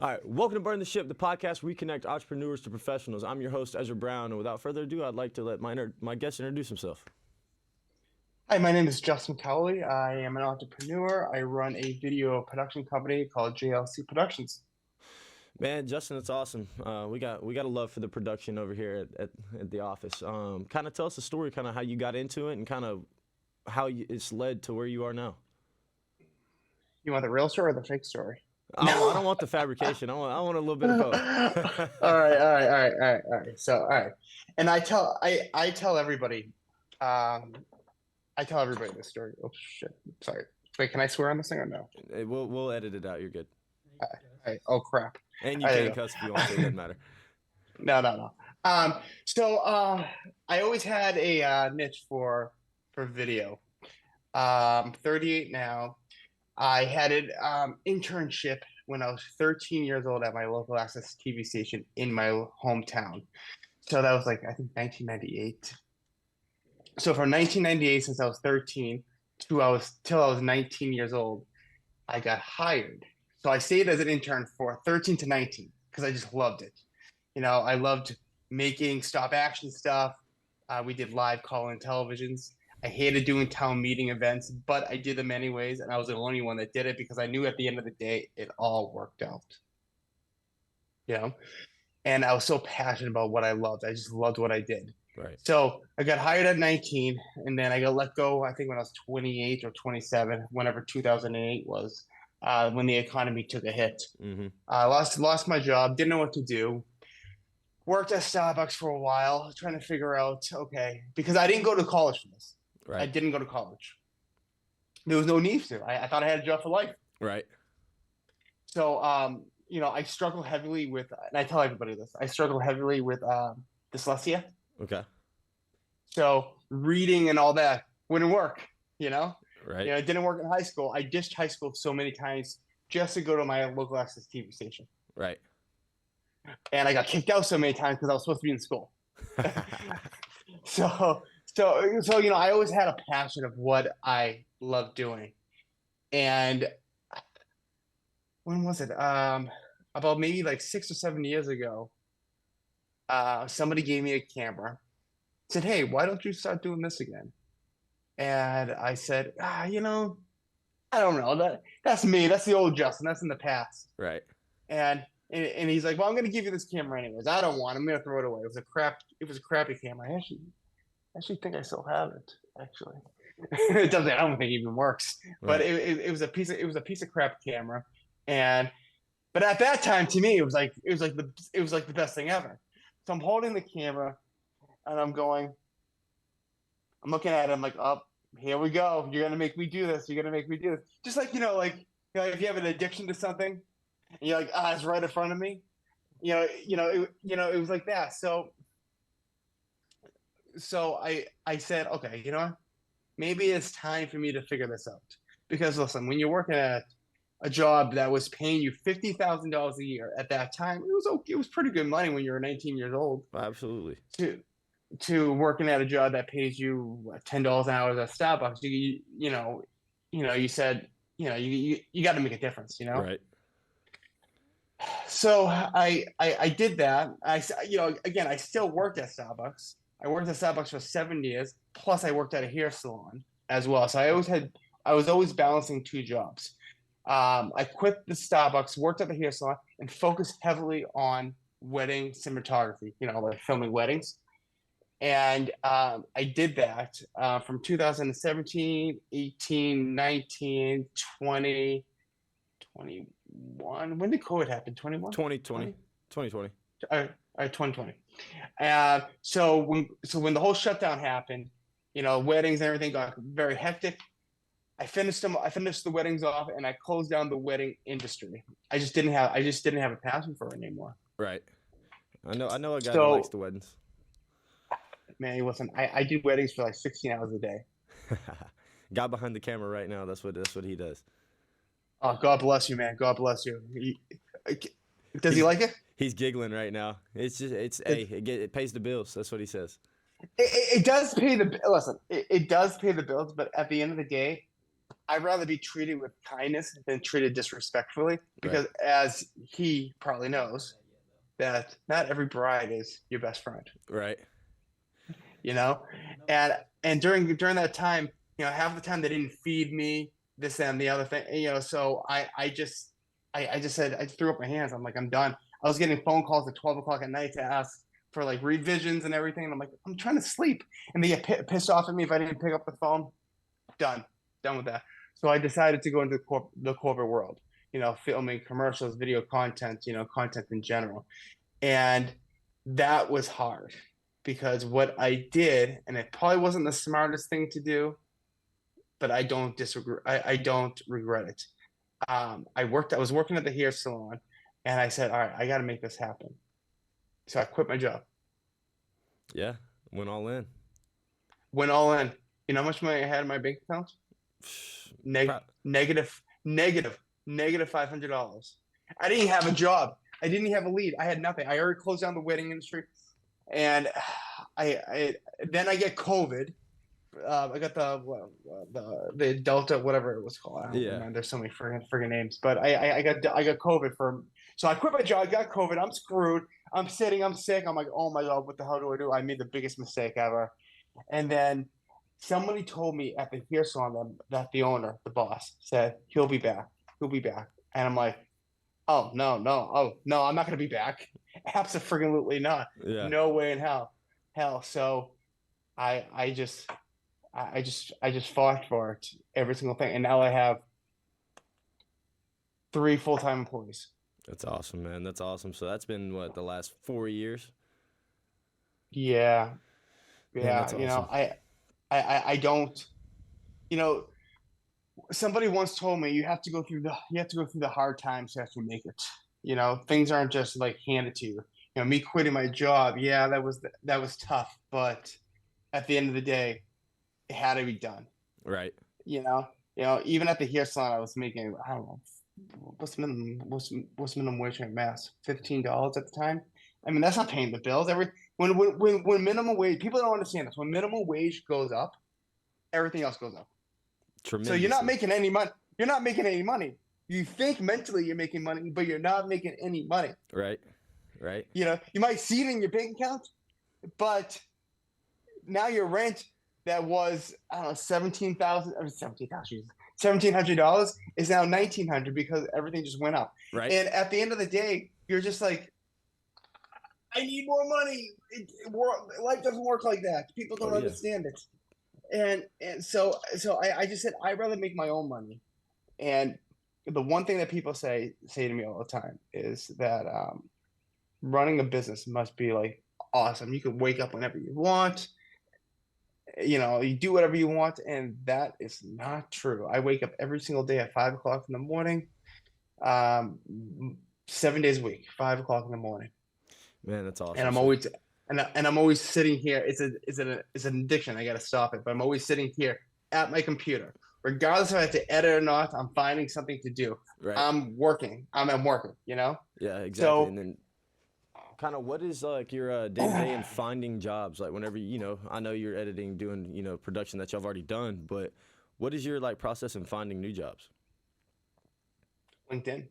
All right, welcome to Burn the Ship, the podcast where we connect entrepreneurs to professionals. I'm your host, Ezra Brown, and without further ado, I'd like to let my guest introduce himself. Hi, my name is Justin Cowley. I am an entrepreneur. I run a video production company called JLC Productions. Man, Justin, it's awesome. We got a love for the production over here at the office. Kind of tell us the story, kind of how you got into it, and kind of how it's led to where you are now. You want the real story or the fake story? I don't want the fabrication. I want a little bit of both. All right. So, all right, and I tell everybody, I tell everybody this story. Oh shit! Sorry. Wait, can I swear on this thing or no? We'll edit it out. You're good. Oh crap! And you can cuss if you want to. It doesn't matter. No. I always had a niche for video. 38 now. I had an internship when I was 13 years old at my local access TV station in my hometown. So that was like, I think 1998. So from 1998, since I was 13 till I was 19 years old, I got hired. So I stayed as an intern for 13 to 19 because I just loved it. You know, I loved making stop action stuff. We did live call-in televisions. I hated doing town meeting events, but I did them anyways, and I was the only one that did it because I knew at the end of the day it all worked out. You know, and I was so passionate about what I loved. I just loved what I did. Right. So I got hired at 19, and then I got let go, I think when I was 28 or 27, whenever 2008 was, when the economy took a hit. Mm-hmm. I lost my job, didn't know what to do. Worked at Starbucks for a while, trying to figure out, okay, because I didn't go to college for this. Right. I didn't go to college. There was no need to. I thought I had a job for life. Right. So, you know, I struggle heavily with, and I tell everybody this, I struggle heavily with dyslexia. Okay. So reading and all that wouldn't work, you know? Right. You know, it didn't work in high school. I ditched high school so many times just to go to my local access TV station. Right. And I got kicked out so many times because I was supposed to be in school. So, you know, I always had a passion of what I love doing. And when was it? About maybe like 6 or 7 years ago, somebody gave me a camera, said, "Hey, why don't you start doing this again?" And I said, you know, I don't know. That's me. That's the old Justin. That's in the past. Right. And he's like, "Well, I'm going to give you this camera anyways. I don't want it. I'm going to throw it away. It was a crappy camera. I actually think I still have it. Actually, it doesn't. I don't think it even works. Right. But it was a piece of crap camera. But at that time, to me, it was like the best thing ever. So I'm holding the camera, and I'm looking at it. I'm like, "Oh, here we go. You're gonna make me do this. You're gonna make me do this." Just like if you have an addiction to something, and you're like, "Ah, it's right in front of me." It was like that. So I said, okay, you know what? Maybe it's time for me to figure this out. Because listen, when you're working at a job that was paying you $50,000 a year at that time, it was pretty good money when you were 19 years old. Absolutely. To working at a job that pays you $10 an hour at Starbucks, you said, you got to make a difference, you know? Right. So I did that. Again, I still worked at Starbucks. I worked at Starbucks for 7 years. Plus, I worked at a hair salon as well. So I was always balancing two jobs. I quit the Starbucks, worked at the hair salon, and focused heavily on wedding cinematography. You know, like filming weddings. And I did that from 2017, 18, 19, 20, 21. When did COVID happen? 21? 2020. 2020. All right, 2020. So when the whole shutdown happened, you know, weddings and everything got very hectic. I finished the weddings off, and I closed down the wedding industry. I just didn't have a passion for it anymore. Right. I know a guy that likes the weddings. Man, listen, I do weddings for like 16 hours a day. Guy behind the camera right now, that's what he does. Oh, God bless you, man. God bless you. Does he like it? He's giggling right now. It pays the bills. That's what he says. It does pay the bills, but at the end of the day, I'd rather be treated with kindness than treated disrespectfully, Right. because as he probably knows, that not every bride is your best friend, Right. you know? And during that time, half the time they didn't feed me, this and the other thing, so I just said, I threw up my hands. I'm like, I'm done. I was getting phone calls at 12 o'clock at night to ask for like revisions and everything. And I'm like, I'm trying to sleep. And they get pissed off at me if I didn't pick up the phone. Done with that. So I decided to go into the corporate world, filming commercials, video content, content in general. And that was hard because what I did, and it probably wasn't the smartest thing to do, but I don't disagree. I don't regret it. I was working at the hair salon, and I said, all right, I got to make this happen. So I quit my job, Yeah. Went all in. went all in. You know how much money I had in my bank account? Pro- Negative, negative $500. I didn't have a job. I didn't have a lead. I had nothing. I already closed down the wedding industry, and I then I get COVID. I got the Delta, whatever it was called. I don't yeah. remember. There's so many friggin' names, but I got COVID so I quit my job. I got COVID. I'm screwed. I'm sitting. I'm sick. I'm like, oh my god, what the hell do I do? I made the biggest mistake ever. And then somebody told me at the hair salon that the owner, the boss, said he'll be back. He'll be back. And I'm like, oh no, no, oh no, I'm not gonna be back. Absolutely not. Yeah. No way in hell. So I just I just fought for it every single thing, and now I have 3 full-time employees. That's awesome, man. That's awesome. So that's been what, the last 4 years? Yeah, Man, that's yeah. awesome. I don't. You know, somebody once told me you have to go through the hard times to actually make it. Things aren't just like handed to you. Me quitting my job, yeah, that was tough, but at the end of the day, it had to be done. Right. You know, even at the hair salon, I was making, I don't know, what's minimum wage at Mass? $15 at the time. I mean, that's not paying the bills. When minimum wage, people don't understand this. When minimum wage goes up, everything else goes up. So you're not Tremendously. making any money. You're not making any money. You think mentally you're making money, but you're not making any money. Right. Right. You might see it in your bank account, but now your rent that was, I don't know, 17,000 or 17,000, $1,700 is now 1,900 because everything just went up. Right. And at the end of the day, you're just like, I need more money. Life doesn't work like that. People Oh don't yeah. understand it. And so I just said I'd rather make my own money. And the one thing that people say to me all the time is that running a business must be like awesome. You can wake up whenever you want. You do whatever you want, and that is not true. I wake up every single day at 5 o'clock in the morning, um, 7 days a week, 5 o'clock in the morning, Man, that's and awesome. I'm So always and I'm always sitting here. It's an addiction. I got to stop it, but I'm always sitting here at my computer, regardless if I have to edit or not. I'm finding something to do. right. I'm working. I'm working. Yeah, exactly. So And then kind of what is like your day to day in finding jobs? Like whenever I know you're editing, doing production that y'all have already done, but what is your like process in finding new jobs? LinkedIn.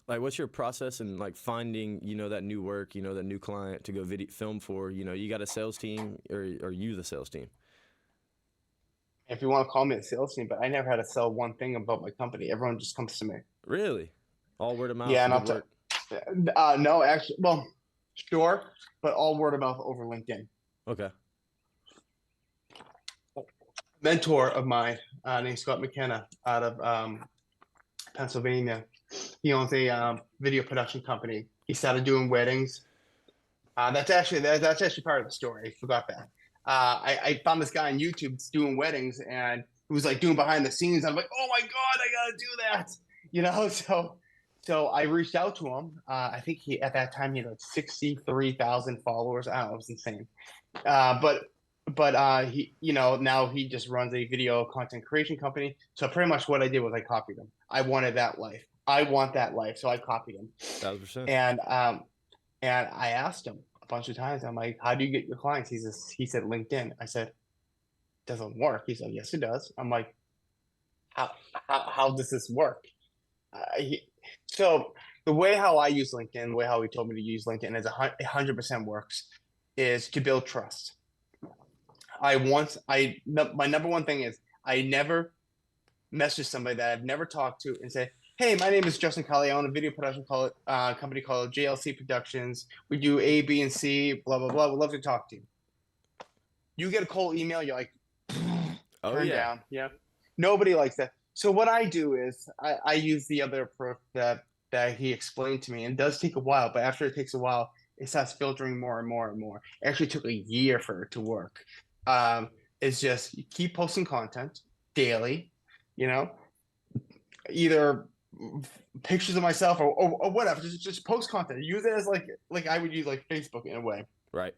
Like what's your process in like finding that new work, that new client to go film for? You got a sales team, or are you the sales team? If you want to call me a sales team, but I never had to sell one thing about my company. Everyone just comes to me. Really? All word of Yeah, mouth, and good work. no, actually, well, sure, but all word of mouth over LinkedIn. Okay. Mentor of mine named Scott McKenna out of Pennsylvania. He owns a video production company. He started doing weddings. That's actually part of the story. I forgot that. I found this guy on YouTube doing weddings, and he was like doing behind the scenes. I'm like, oh my god, I gotta do that. So I reached out to him. I think he at that time he had like 63,000 followers. I don't know, it was insane. But he now he just runs a video content creation company. So pretty much what I did was I copied him. I wanted that life. I want that life, so I copied him. 1,000%. And I asked him a bunch of times. I'm like, how do you get your clients? He said LinkedIn. I said, doesn't work. He said, yes, it does. I'm like, how does this work? So the way how I use LinkedIn, the way how he told me to use LinkedIn is 100% works, is to build trust. My number one thing is I never message somebody that I've never talked to and say, "Hey, my name is Justin Cowley. I own a video production company called JLC Productions. We do A, B, and C. Blah blah blah. We'd love to talk to you." You get a cold email, you're like, Oh turn yeah. down. Yeah, nobody likes that. So what I do is I use the other approach that he explained to me, and it does take a while. But after it takes a while, it starts filtering more and more and more. It actually took a year for it to work. Um, it's just you keep posting content daily, you know, either pictures of myself or whatever. Just post content. Use it as like I would use like Facebook in a way, Right.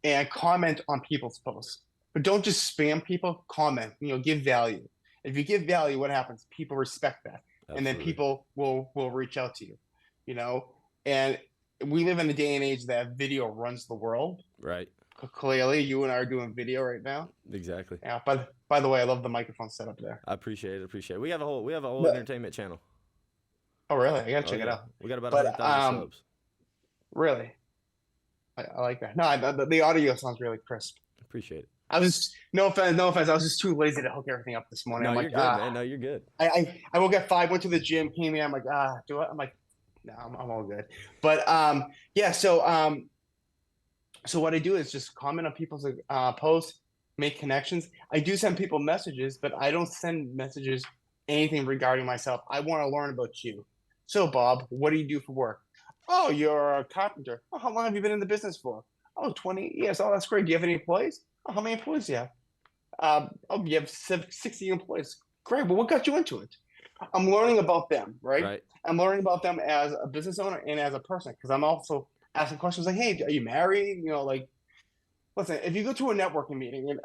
and comment on people's posts. But don't just spam people. Comment. Give value. If you give value, what happens? People respect that, and then Absolutely. people will reach out to you. You know, and we live in a day and age that video runs the world. Right. Clearly, you and I are doing video right now. Exactly. Yeah. By the way, I love the microphone setup there. I appreciate it. Appreciate it. We have a whole But entertainment channel. oh, really? I gotta Oh check it yeah. out. We got about But 100,000 subs. really, I like that. No, the audio sounds really crisp. Appreciate it. I was no offense, no offense. I was just too lazy to hook everything up this morning. No, I'm you're like, good, man. No, you're good. I woke at 5, went to the gym, came in. I'm like, do it. I'm like, no, I'm all good. But yeah. So what I do is just comment on people's posts, make connections. I do send people messages, but I don't send messages anything regarding myself. I want to learn about you. So Bob, what do you do for work? Oh, you're a carpenter. Oh, how long have you been in the business for? Oh, 20 years. Oh, that's great. Do you have any employees? Oh, how many employees do you have? Oh, you have 60 employees. Great. Well, what got you into it? I'm learning about them, right? Right. I'm learning about them as a business owner and as a person because I'm also asking questions like, "Hey, are you married?" Like, listen, if you go to a networking meeting,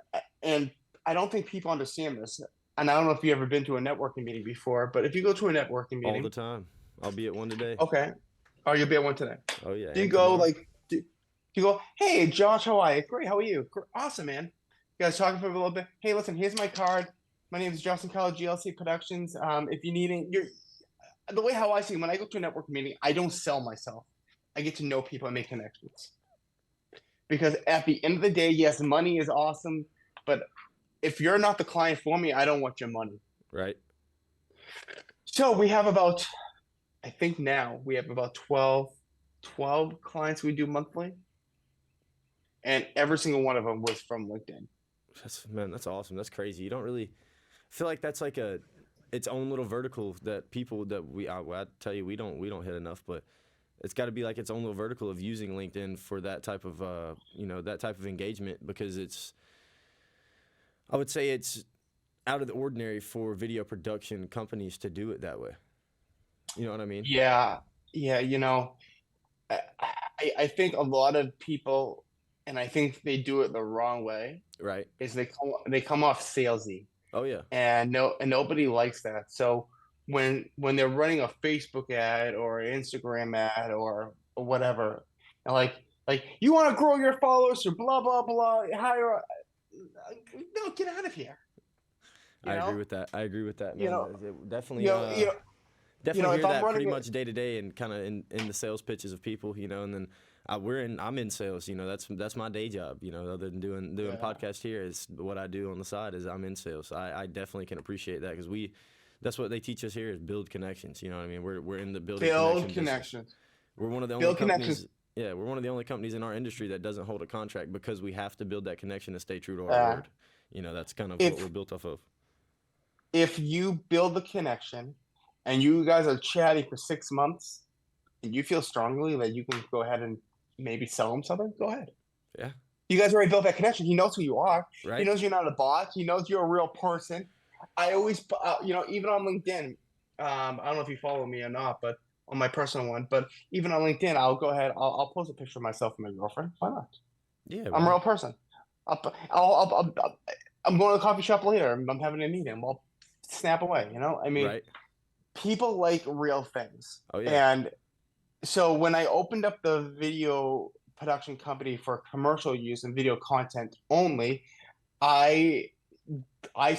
and I don't think people understand this, and I don't know if you've ever been to a networking meeting before, but if you go to a networking All the meeting, time. I'll be at one today. okay, oh, you'll be at one today. Oh yeah, Do you and go tomorrow. like, do you go, "Hey, Josh, how are you? Great, how are you? Awesome, man." You guys talking for a little bit. Hey, listen, here's my card. My name is Justin College, GLC Productions. If you need it, the way how I see it, when I go to a networking meeting, I don't sell myself. I get to know people and make connections. Because at the end of the day, yes, money is awesome, but if you're not the client for me, I don't want your money. Right. So we have about, I think now we have about 12 clients we do monthly, and every single one of them was from LinkedIn. That's awesome. That's crazy. You don't really feel like that's like its own little vertical that people that I tell you we don't hit enough, but it's got to be like its own little vertical of using LinkedIn for that type of that type of engagement because I would say it's out of the ordinary for video production companies to do it that way. You know what I mean? Yeah, yeah, I, I think a lot of people, and I think they do it the wrong way, Right. is they come off salesy. Oh yeah. And nobody likes that. So when they're running a Facebook ad or an Instagram ad or whatever, and like you want to grow your followers or blah blah blah, hire, no, get out of here. You I agree know, with that. I agree with that, you man. know, Definitely, you know, you know, definitely if hear I'm that pretty running much day to day and kind of in the sales pitches of people, and then I'm in sales, that's my day job, other than doing yeah, podcast here is what I do on the side is I'm in sales. So I definitely can appreciate that because that's what they teach us here is build connections. You know what I mean? We're in the building build connection business. connections, We're one of the only build companies. connections. Yeah, we're one of the only companies in our industry that doesn't hold a contract because we have to build that connection and stay true to our Uh, word. That's kind of what we're if built off of. if you build the connection, and you guys are chatting for 6 months, and you feel strongly that you can go ahead and maybe sell him something, go ahead. Yeah. You guys already built that connection. He knows who you are. He Right. knows you're not a bot. He knows you're a real person. I always, even on LinkedIn, I don't know if you follow me or not, but on my personal one, but even on LinkedIn, I'll go ahead. I'll post a picture of myself and my girlfriend. Why not? Yeah. I'm a Right. real person. I'm going to the coffee shop later. I'm having a meeting. I'll snap away. I mean, Right. people like real things. Oh yeah. And so when I opened up the video production company for commercial use and video content only, I I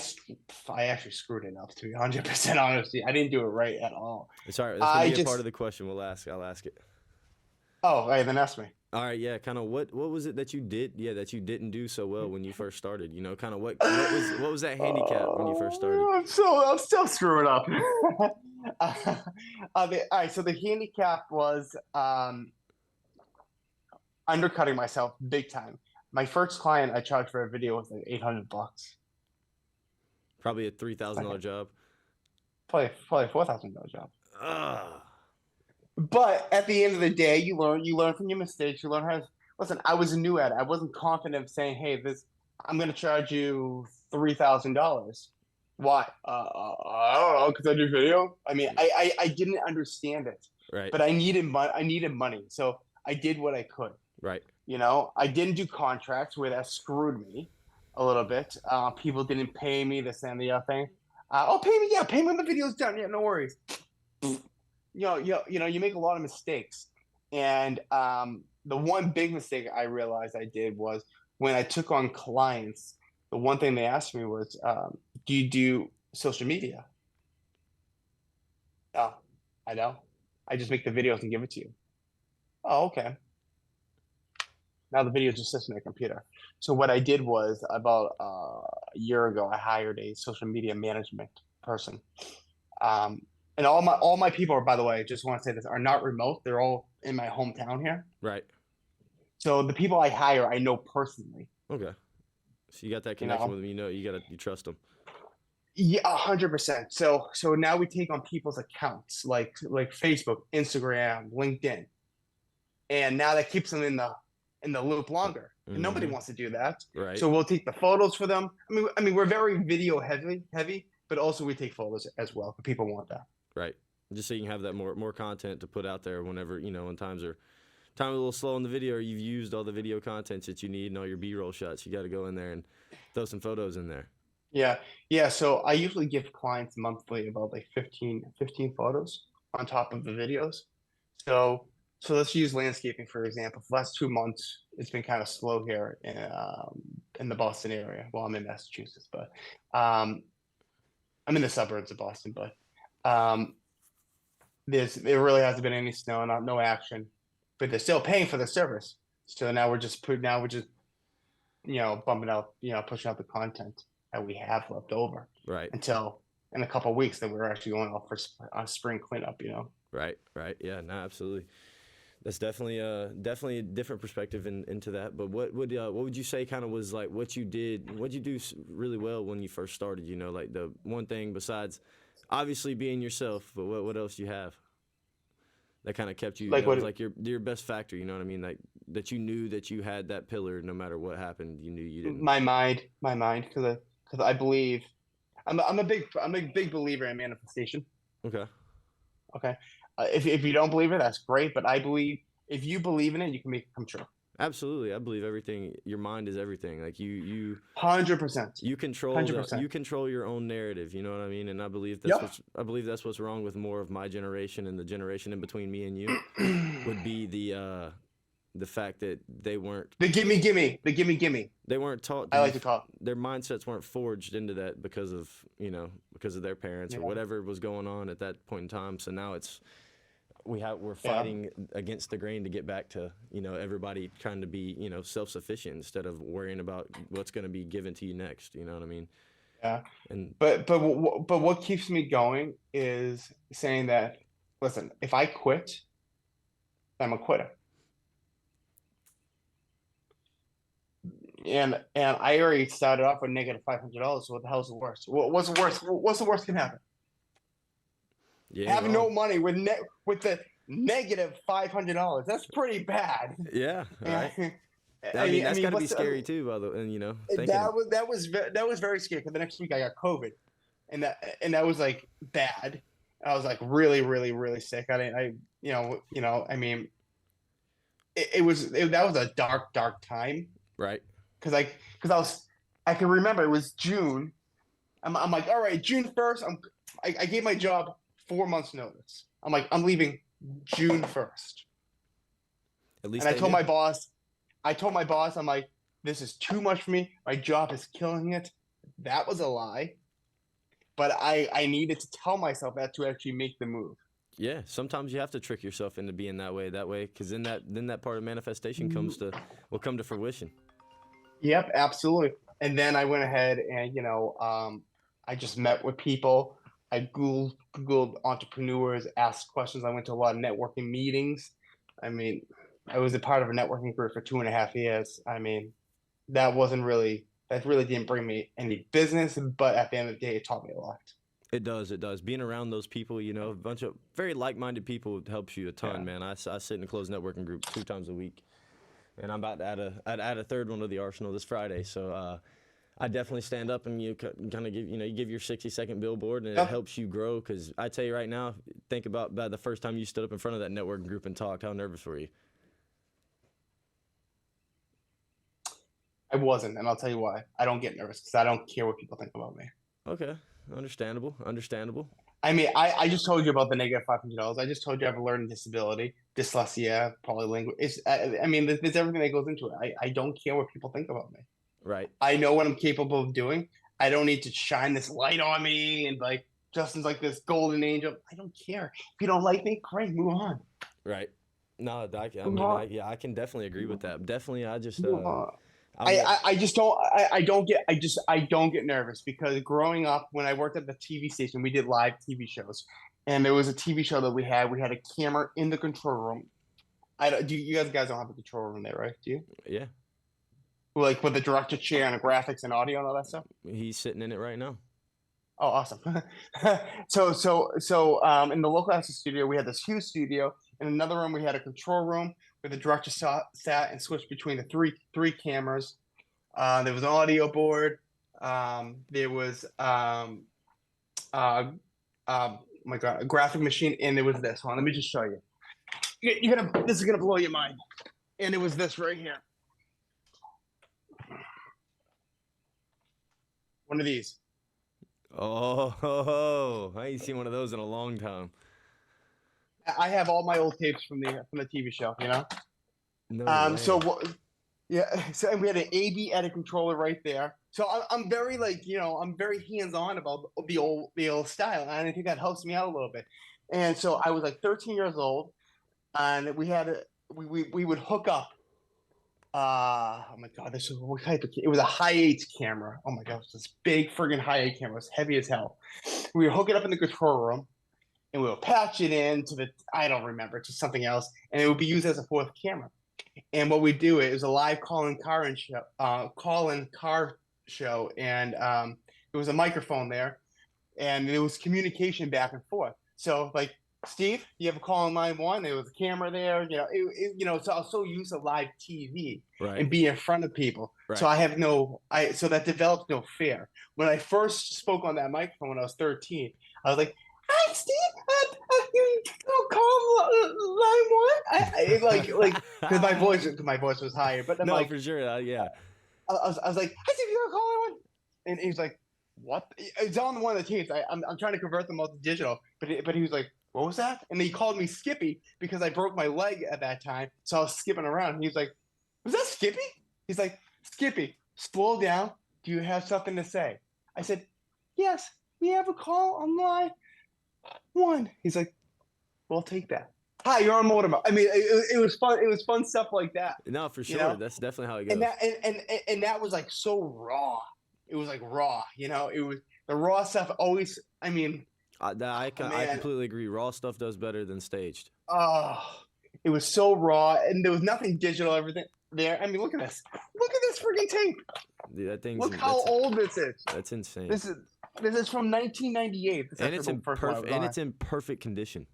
actually screwed it up, to be 100% honest. I didn't do it right at all. It's all right. That's gonna I be a part just of the question. I'll ask it. Oh, hey, then ask me. All right, yeah. Kind of what was it that you did? Yeah, that you didn't do so well when you first started. You know, kind of what was that handicap when you first started? I'm still screwing up. All right, so the handicap was undercutting myself big time. My first client I charged for a video was like $800. Probably a $3,000 job. Probably $4,000 job. Ah, But at the end of the day, you learn from your mistakes. You learn how to listen. I was new at it. I wasn't confident saying, "Hey, this I'm going to charge you $3,000." Why? I don't know, because I do video. I mean, I didn't understand it, right, but I needed money. I needed money, so I did what I could. right, You know, I didn't do contracts where that screwed me a little bit. People didn't pay me this and the other thing. Oh, pay me, yeah, pay me when the video's done. Yeah, no worries. You make a lot of mistakes, and the one big mistake I realized I did was when I took on clients. The one thing they asked me was, "Do you do social media?" Oh, I know. I just make the videos and give it to you. Oh, okay. Now the video just sits in the computer. So what I did was about a year ago, I hired a social media management person. Um, and all my people are, by the way, just want to say this, are not remote. They're all in my hometown here. right. So the people I hire, I know personally. Okay. So you got that You connection know, with them. You know, you trust them. yeah, 100%. So now we take on people's accounts like Facebook, Instagram, LinkedIn, and now that keeps them in the loop longer. And nobody Mm-hmm. wants to do that. Right, So we'll take the photos for them. I mean, we're very video heavy, but also we take photos as well. People want that. right. Just so you can have that more content to put out there whenever when times are a little slow on the video, or you've used all the video content that you need and all your B-roll shots. You got to go in there and throw some photos in there. Yeah, yeah. So I usually give clients monthly about like 15 photos on top of the videos. So so let's use landscaping for example. For the last 2 months, it's been kind of slow here in the Boston area. Well, I'm in Massachusetts, but um, I'm in the suburbs of Boston. But um, there really hasn't been any snow, no action. But they're still paying for the service. So now we're just bumping out, pushing out the content that we have left over Right, until in a couple of weeks that we're actually going off for a spring cleanup. right, right. Yeah, no, absolutely. That's definitely a different perspective into that. But what would you say kind of was like what you do really well when you first started? You know, like the one thing besides obviously being yourself, but what else you have that kind of kept you? Like That what? was like your best factor. You know what I mean? Like that you knew that you had that pillar no matter what happened. You knew you didn't. My mind, because I believe I'm a big believer in manifestation. Okay. Okay, if you don't believe it, that's great. But I believe if you believe in it, you can make it come true. Absolutely, I believe everything. Your mind is everything. Like you 100%, you control 100%. you control your own narrative. You know what I mean? And Yep. I believe that's what's wrong with more of my generation and the generation in between me and you would be the fact that The gimme. they weren't taught to I be like to call their mindsets weren't forged into that because of their parents it. or Yeah. whatever was going on at that point in time. So now we're Yeah. fighting against the grain to get back to everybody trying to be self-sufficient instead of worrying about what's going to be given to you next. You know what I mean? Yeah. And But what keeps me going is saying that, listen, if I quit, I'm a quitter. And I already started off with -$500. So what the hell's the worst? What's the worst? What's the worst can happen? you ain't Having wrong. no money with the -$500. That's pretty bad. Yeah, right. I I mean, that's got to be what's the- scary too, by the and thinking that was very scary because the next week I got COVID, and that was like bad. I was like really really really sick. I didn't I I mean that was a dark time right, because I can remember it was June. I'm like, all right, June 1st. I gave my job 4 months notice. I'm like, I'm leaving June 1st. at least And I they told knew. my boss, I'm like, this is too much for me. My job is killing it. that was a lie. But I needed to tell myself that to actually make the move. Yeah, sometimes you have to trick yourself into being that way, because then that part of manifestation will come to fruition. Yep, absolutely. And then I went ahead and I just met with people. I Googled entrepreneurs, asked questions. I went to a lot of networking meetings. I mean, I was a part of a networking group for 2.5 years. I mean, that really didn't bring me any business, but at the end of the day, it taught me a lot. It does. It does. Being around those people, a bunch of very like-minded people helps you a ton, Yeah. man. I sit in a closed networking group 2 times a week, and I'm about to add a third one to the arsenal this Friday. So I definitely stand up and you kind of you give your 60-second billboard, and it Yep. helps you grow. Because I tell you right now, think about the first time you stood up in front of that networking group and talked. How nervous were you? I wasn't, and I'll tell you why. I don't get nervous because I don't care what people think about me. Okay, understandable. Understandable. I mean, I just told you about the negative $500. I just told you I have a learning disability, dyslexia, polylingual. I mean, there's everything that goes into it. I don't care what people think about me. Right. I know what I'm capable of doing. I don't need to shine this light on me and like Justin's like this golden angel. I don't care. If you don't like me, great, move on. Right. No, Move on. yeah, I can definitely agree with that. Definitely, I just Move on. I'm not. I just don't I don't get nervous because growing up when I worked at the TV station we did live TV shows and there was a TV show that we had a camera in the control room. I don't, do you guys don't have a control room there, right? Do you? Yeah, Like with the director chair and the graphics and audio and all that stuff. he's sitting in it right now. Oh, awesome. In the local access studio, we had this huge studio. In another room, we had a control room where the director sat and switched between the three cameras. There was an audio board. There was oh my god, a graphic machine, and there was this one. Let me just show you. This is gonna blow your mind. And it was this right here. One of these. Oh, I ain't seen one of those in a long time. I have all my old tapes from the TV show. No way. Yeah, so and we had an AB edit controller right there. So I'm very I'm very hands on about the old style, and I think that helps me out a little bit. And so I was like 13 years old, and we would hook up. Oh my god, this was what type of? It was a Hi8 camera. Oh my god, it was this big friggin' Hi8 camera. It was heavy as hell. We would hook it up in the control room, and we would patch it into I don't remember, to something else, and it would be used as a fourth camera. And what we do is a live call-in car show, and there was a microphone there, and there was communication back and forth. So like, Steve, you have a call on line one. There was a camera there. So I was so used to live TV and be in front of people. Right. So so that developed no fear. When I first spoke on that microphone when I was 13, I was like, "Hi, Steve. You call line one." Because my voice was higher. But I'm no, like, for sure, yeah. I was like, "Hi, Steve. You call line one?" And he was like, "What?" It's on one of the tapes. I'm trying to convert them all to digital. But he was like, "What was that?" And he called me Skippy because I broke my leg at that time. So I was skipping around. He was like, "Was that Skippy?" He's like, "Skippy, slow down. Do you have something to say?" I said, "Yes, we have a call on line one." He's like, "Well, take that." Hi, you're on Motormo. I mean, it was fun. It was fun stuff like that. No, for sure. That's definitely how it goes. And that was like so raw. It was like raw. It was the raw stuff. Always. I mean, I completely agree. Raw stuff does better than staged. Oh, it was so raw, and there was nothing digital. Everything there. I mean, look at this. Look at this freaking tape. Dude, that thing's. Look how old this is. That's insane. This is from 1998. And it's in perfect condition.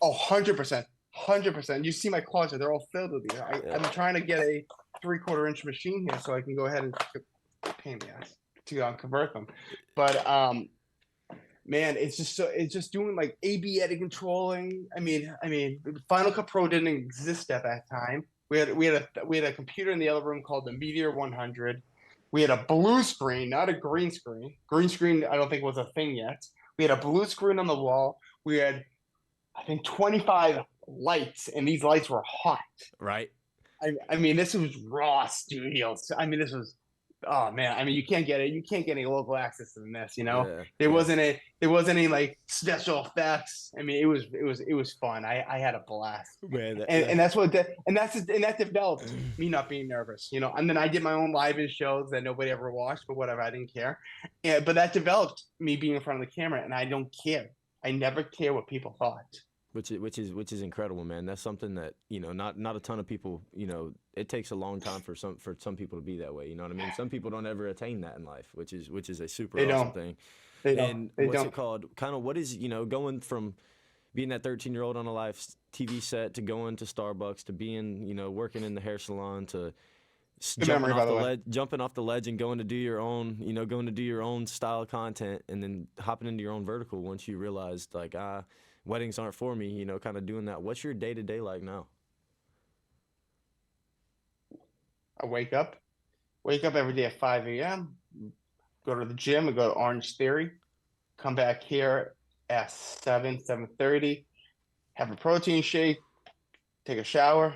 Oh, 100%. 100%. You see my closet. They're all filled with these. I'm trying to get a 3/4 inch machine here so I can go ahead and pain in the ass to convert them. But man, it's just doing like AB edit controlling. I mean, Final Cut Pro didn't exist at that time. We had a computer in the other room called the Meteor 100. We had a blue screen, not a green screen. Green screen, I don't think was a thing yet. We had a blue screen on the wall. We had, I think, 25 lights, and these lights were hot. Right. I mean, this was raw studios. I mean, this was Oh man, I mean, you can't get it. You can't get any local access to this. You know, Yeah, there yeah, wasn't a there wasn't any like special effects. I mean, it was fun. I had a blast, man. and that's what that and that developed me not being nervous. You know, and then I did my own live-in shows that nobody ever watched, but whatever, I didn't care. But that developed me being in front of the camera, and I don't care. I never care what people thought. Which is incredible, man. That's something that not a ton of people. It takes a long time for some people to be that way. You know what I mean? Some people don't ever attain that in life, which is a super They awesome don't. thing. They don't. And They what's it don't. called? Kind of what is going from being that 13-year-old on a live TV set to going to Starbucks to being working in the hair salon to Good memory, by the way. jumping off the ledge and going to do your own style of content, and then hopping into your own vertical once you realized like weddings aren't for me, kind of doing that. What's your day-to-day like now? I wake up every day at 5 a.m. Go to the gym and go to Orange Theory. Come back here at 7:30. Have a protein shake. Take a shower.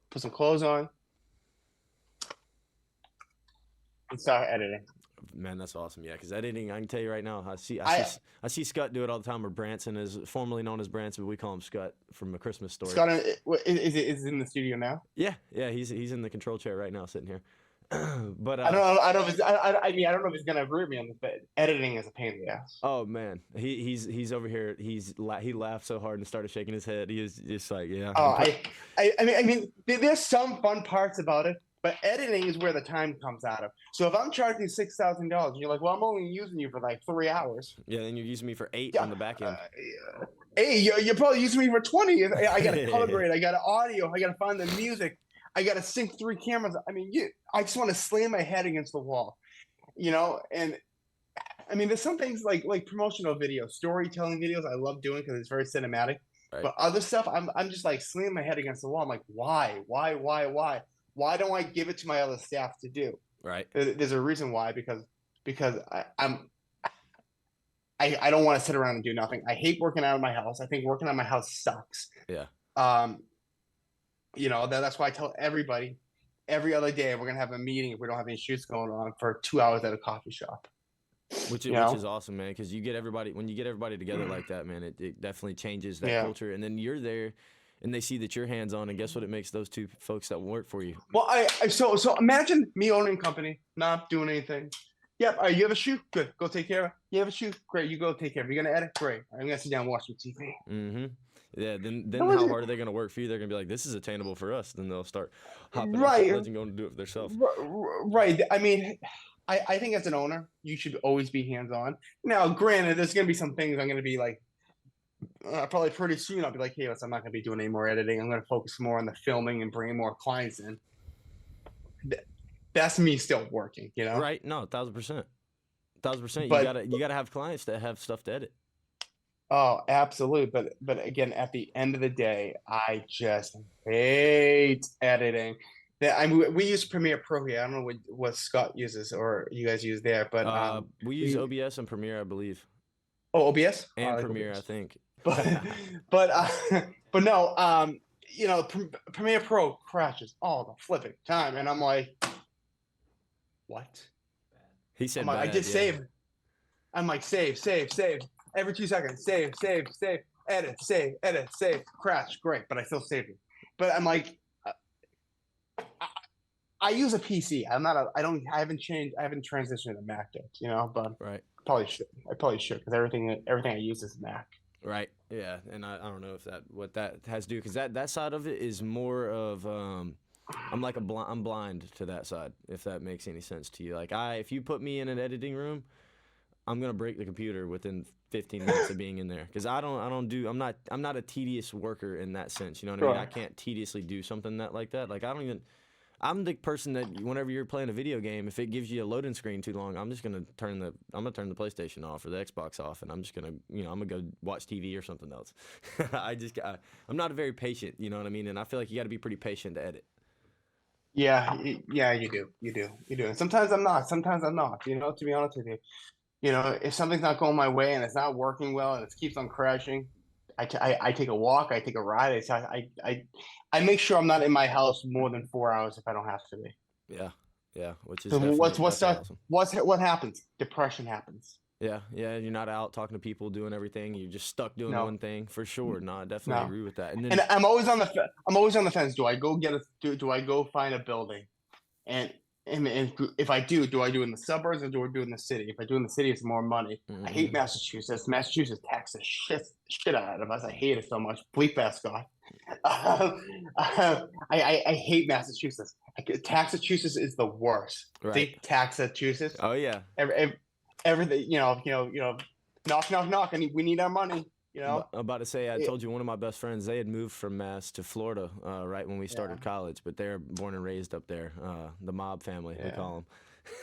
Put some clothes on. And start editing. Man, that's awesome. Yeah, because editing, I can tell you right now, I I see Scott do it all the time, or Branson is formerly known as Branson, but we call him Scott from A Christmas Story. Scott is it in the studio now? Yeah, yeah, he's in the control chair right now, sitting here. But I don't know. I don't know if I mean I don't know if he's gonna agree with me on this, but editing is a pain in the ass. oh man, he's over here. He laughed so hard and started shaking his head. He is just like, yeah. Oh, I mean, there's some fun parts about it, but editing is where the time comes out of. So if I'm charging $6,000, you're like, well, I'm only using you for like 3 hours. Yeah, and you're using me for 8 Yeah, on the back end. Hey, you're probably using me for 20. I got to color grade. I got to audio. I got to find the music. I got to sync 3 cameras. I mean, I just want to slam my head against the wall, And I mean, there's some things like promotional videos, storytelling videos. I love doing because it's very cinematic. Right. But other stuff, I'm just like slamming my head against the wall. I'm like, why? Why don't I give it to my other staff to do? Right. There's a reason why, because I don't want to sit around and do nothing. I hate working out of my house. I think working out of my house sucks. Yeah. That's why I tell everybody every other day we're gonna have a meeting if we don't have any shoots going on for 2 hours at a coffee shop. Which is awesome, man, because when you get everybody together like that, man, it definitely changes that culture. And then you're there, and they see that you're hands on, and guess what? It makes those two folks that work for you. Well, so imagine me owning a company, not doing anything. Yep. You have a shoot? Good. Go take care of it. You have a shoot? Great. You go take care of it. You're gonna edit? Great. I'm gonna sit down and watch some TV. Mm-hmm. Yeah. Then how hard are they gonna work for you? They're gonna be like, this is attainable for us. Then they'll start hopping off the ledge and going to do it for themselves. Right. I mean, I think as an owner, you should always be hands on. Now, granted, there's gonna be some things I'm gonna be like. Probably pretty soon, I'll be like, hey, I'm not gonna be doing any more editing. I'm gonna focus more on the filming and bringing more clients in. That's me still working, Right? No, 1,000%. 1,000%. But You gotta have clients that have stuff to edit. oh, absolutely. But again, at the end of the day, I just hate editing. We use Premiere Pro here. I don't know what Scott uses or you guys use there, but we use OBS and Premiere, I believe. Oh, OBS and like Premiere, OBS. I think. But no, Premiere Pro crashes all the flipping time, and I'm like, what? He said, I just save. I'm like, save. Every 2 seconds, save, edit, save, crash, great, but I still saved it. But I'm like, I use a PC. I haven't transitioned to Mac yet, but right. I probably should because everything I use is Mac. Right. Yeah, and I don't know what that has to do, because that side of it is more of I'm blind to that side, if that makes any sense to you. Like if you put me in an editing room, I'm gonna break the computer within 15 minutes of being in there, because I'm not a tedious worker in that sense. You know what I mean? I can't tediously do something like that. Like I'm the person that whenever you're playing a video game, if it gives you a loading screen too long, I'm gonna turn the PlayStation off or the Xbox off, and I'm just gonna I'm gonna go watch TV or something else. I'm not very patient, you know what I mean? And I feel like you got to be pretty patient to edit. Yeah, you do. And sometimes I'm not. To be honest with you, if something's not going my way and it's not working well and it keeps on crashing, I take a walk. I take a ride. I make sure I'm not in my house more than 4 hours if I don't have to be. Yeah. Yeah, which is So definitely that's awesome. what happens? Depression happens. Yeah, yeah, you're not out talking to people, doing everything. You're just stuck doing No, one thing for sure. No, I definitely no. agree with that. And And then, I'm always on the fence. Do I go do I go find a building? And and if I do I do it in the suburbs or do I do it in the city? If I do it in the city, it's more money. I hate hmm Massachusetts. Massachusetts taxes shit out of us. I hate it so much. Bleep that, Scott. I hate Massachusetts. Massachusetts is the worst. right. See, Massachusetts. Oh yeah, Everything, knock, knock, knock. We need our money. I'm about to say, I It, told you one of my best friends, they had moved from Mass to Florida right when we yeah, started college, but they're born and raised up there. The mob family, we yeah. call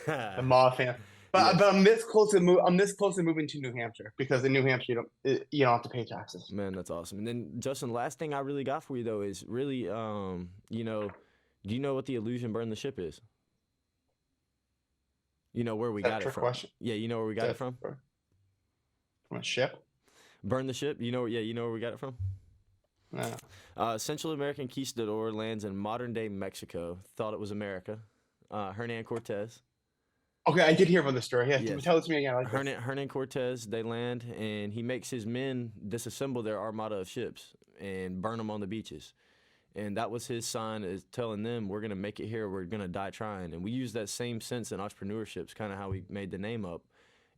The them. Maw fan. Yes, But I'm this close to move. I'm this close to moving to New Hampshire because in New Hampshire you don't have to pay taxes. man, that's awesome. And then, Justin, last thing I really got for you, though, is really, do you know what the illusion burn the ship is? You know where we Is that a got it trick from. question? Yeah, you know where we got it from? From a ship? Burn the ship? Yeah, you know where we got it from? No. Central American conquistador lands in modern day Mexico. Thought it was America. Hernan Cortez. Okay, I did hear about this story. Yeah, Yes. tell it to me again. I like this. Hernan Cortez, they land and he makes his men disassemble their armada of ships and burn them on the beaches. And that was his sign, is telling them, we're going to make it here, we're going to die trying. And we use that same sense in entrepreneurship. It's kind of how we made the name up,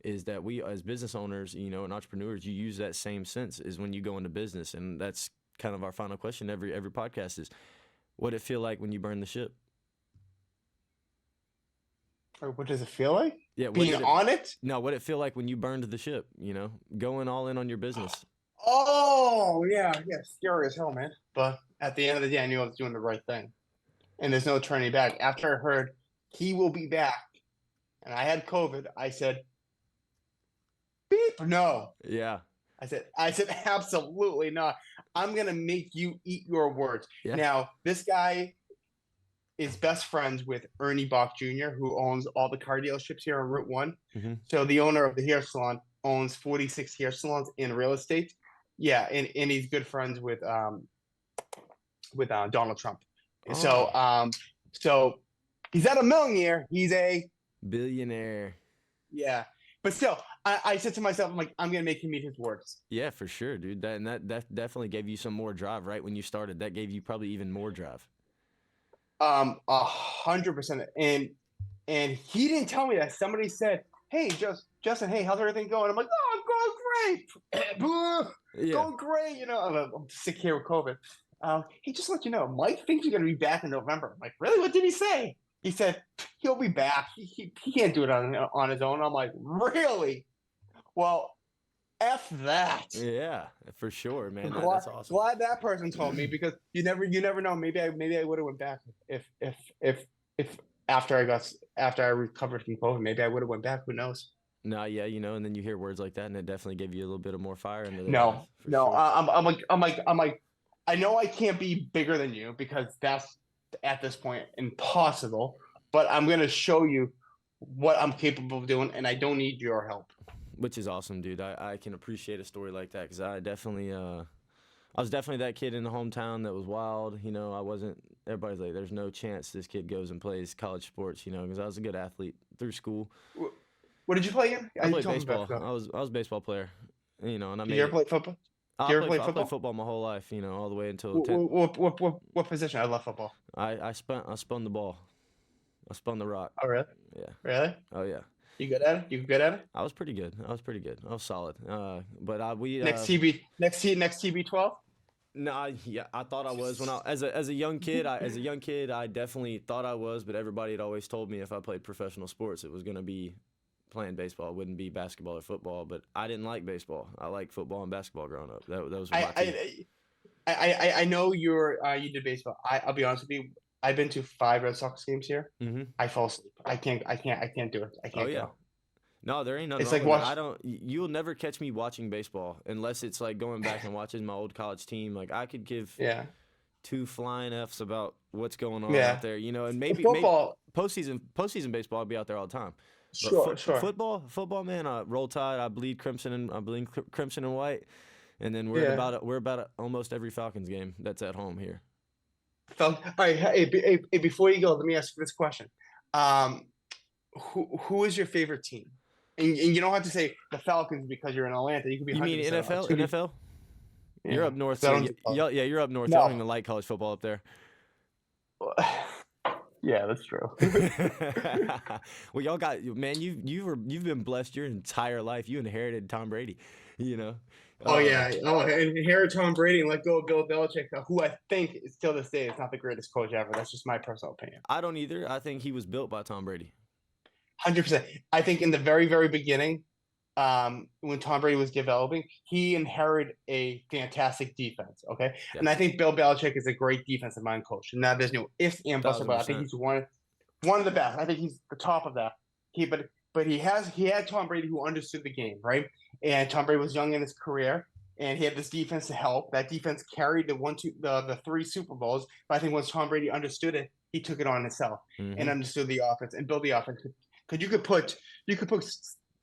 is that we as business owners, and entrepreneurs, you use that same sense is when you go into business. And that's kind of our final question every podcast is, what did it feel like when you burned the ship? Or what does it feel like? Yeah, Being on it? No, what did it feel like when you burned the ship, going all in on your business? Oh, yeah, scary as hell, man. But at the end of the day, I knew I was doing the right thing. And there's no turning back. After I heard he will be back and I had COVID, I said, beep, no. Yeah. I said, absolutely not. I'm gonna make you eat your words. Yeah. Now, this guy is best friends with Ernie Bach Jr., who owns all the car dealerships here on Route 1. Mm-hmm. So the owner of the hair salon owns 46 hair salons in real estate. Yeah, and he's good friends with Donald Trump. Oh. So he's not a millionaire. He's a billionaire. Yeah, but still, I said to myself, I'm like, I'm gonna make him eat his words. Yeah, for sure, dude. That definitely gave you some more drive, right? When you started, that gave you probably even more drive. 100%. And he didn't tell me that. Somebody said, "Hey, Justin, hey, how's everything going?" I'm like, "Oh, going great, going great." I'm sick here with COVID. He just let you know, Mike thinks he's gonna be back in November. I'm like, really? What did he say? He said he'll be back. He can't do it on his own. I'm like, really? Well, F that. Yeah, for sure, man. That's awesome. Glad that person told me, because you never know. Maybe I would have went back if after I recovered from COVID. Maybe I would have went back. Who knows? No, yeah, and then you hear words like that, and it definitely gave you a little bit of more fire into the No. Sure. I'm like, I know I can't be bigger than you, because that's at this point impossible. But I'm gonna show you what I'm capable of doing, and I don't need your help. Which is awesome, dude. I can appreciate a story like that, because I was definitely that kid in the hometown that was wild. I wasn't. Everybody's like, there's no chance this kid goes and plays college sports. Because I was a good athlete through school. What did you play again? I played baseball. I was a baseball player. And I made. You ever play football? I played football my whole life. All the way until 10. What position? I love football. I spun the ball. I spun the rock. Oh, really? Yeah. Really? Oh, yeah. You good at it? You good at it? I was pretty good. I was solid. But we next TB12. No, yeah, I thought I was when as a young kid. I definitely thought I was, but everybody had always told me if I played professional sports, it was going to be playing baseball. It wouldn't be basketball or football. But I didn't like baseball. I liked football and basketball growing up. That was my team. I know you did baseball. I'll be honest with you. I've been to 5 Red Sox games here. Mm-hmm. I fall asleep. I can't do it. I can't go. No, there ain't nothing. It's like you'll never catch me watching baseball unless it's like going back and watching my old college team. Like I could give 2 flying Fs about what's going on out there, and maybe postseason baseball, I'd be out there all the time. But sure. Football, man, Roll Tide. I bleed crimson and white, and then we're about almost every Falcons game that's at home here. All right, hey, before you go, let me ask you this question. Um, who is your favorite team? And you don't have to say the Falcons because you're in Atlanta. You could be You mean 100% NFL? honest. Who do you, NFL? You're yeah, up north, so I so don't yeah, do college. yeah, you're up north. Y'all don't No. even like college football up there. Yeah, that's true. Well, y'all got man. You've been blessed your entire life. You inherited Tom Brady. You know. Oh Uh, yeah. Oh, and inherit Tom Brady and let go of Bill Belichick, who I think is still this day is not the greatest coach ever. That's just my personal opinion. I don't either. I think he was built by Tom Brady. 100%. I think in the very, very beginning, when Tom Brady was developing, he inherited a fantastic defense. Okay, Yeah, and I think Bill Belichick is a great defensive mind coach. Now there's no ifs and buts thousand about it. I think percent. he's one of the best. I think he's the top of that. But he had Tom Brady who understood the game, right? And Tom Brady was young in his career, and he had this defense to help. That defense carried the three Super Bowls. But I think once Tom Brady understood it, he took it on himself and Mm-hmm. understood the offense and built the offense. Because you could put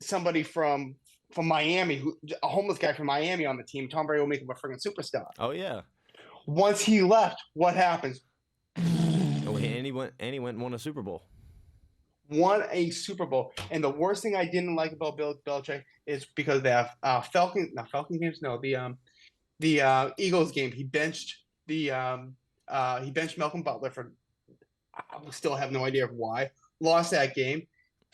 somebody from Miami, a homeless guy from Miami on the team. Tom Brady will make him a freaking superstar. Oh yeah. Once he left, what happens? Oh, and he went and won a Super Bowl. Won a Super Bowl. And the worst thing I didn't like about Bill Belichick is because they have Falcon games. No, the Eagles game. He benched Malcolm Butler for I still have no idea why. Lost that game.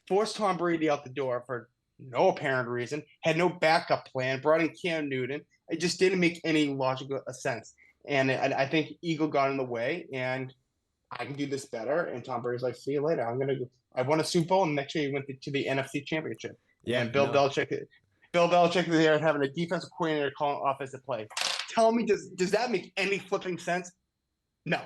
Forced Tom Brady out the door for no apparent reason. Had no backup plan. Brought in Cam Newton. It just didn't make any logical sense. And I think Eagle got in the way, and I can do this better. And Tom Brady's like, see you later. I won a Super Bowl, and next year he went to the NFC Championship. Yeah. And No. Bill Belichick is there having a defensive coordinator calling offensive play. Tell me, does that make any flipping sense? No.